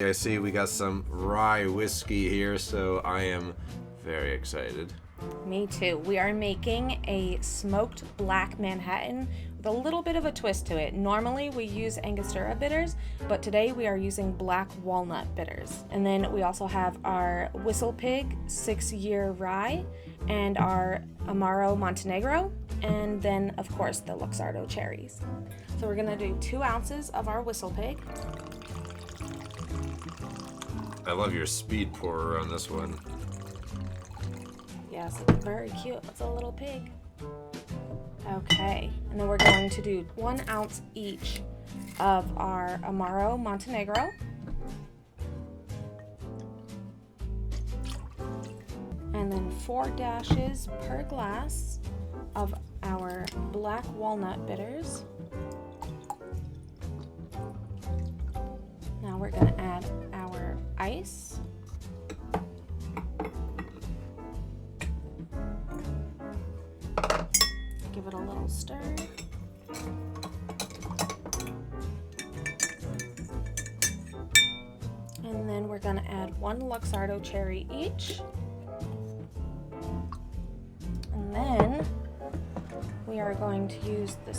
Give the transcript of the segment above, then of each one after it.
I see we got some rye whiskey here, so I am very excited. Me too. We are making a smoked black Manhattan with a little bit of a twist to it. Normally we use Angostura bitters, but today we are using black walnut bitters. And then we also have our Whistle Pig 6-year rye and our Amaro Montenegro, and then of course the Luxardo cherries. So we're gonna do 2 ounces of our Whistle Pig. I love your speed pourer on this one. Yes, it's very cute. It's a little pig. Okay, and then we're going to do 1 ounce each of our Amaro Montenegro. And then 4 dashes per glass of our black walnut bitters. Now we're gonna add our ice. Give it a little stir. And then we're gonna add 1 Luxardo cherry each. And then we are going to use the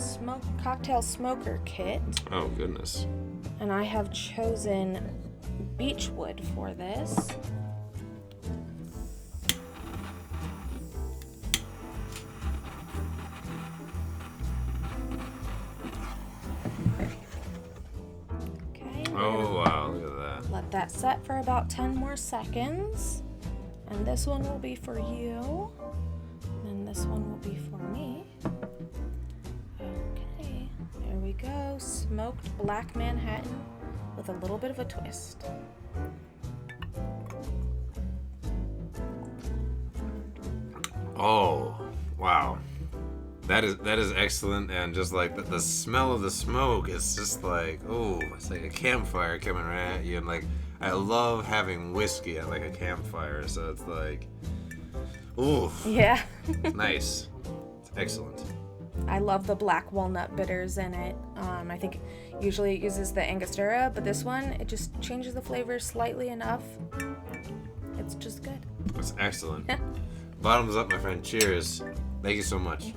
cocktail smoker kit. Oh goodness. And I have chosen beechwood for this. Okay. Oh wow, look at that. Let that set for about 10 more seconds. And this one will be for you. And this one will be for me. Okay, there we go. Smoked black Manhattan with a little bit of a twist. Oh wow, that is excellent, and just like the smell of the smoke is just like, oh, it's like a campfire coming right at you, and like I love having whiskey at like a campfire, so it's like, ooh, Yeah. nice, it's excellent. I love the black walnut bitters in it. I think usually it uses the Angostura, but this one, it just changes the flavor slightly enough. It's just good. It's excellent. Bottoms up, my friend. Cheers. Thank you so much.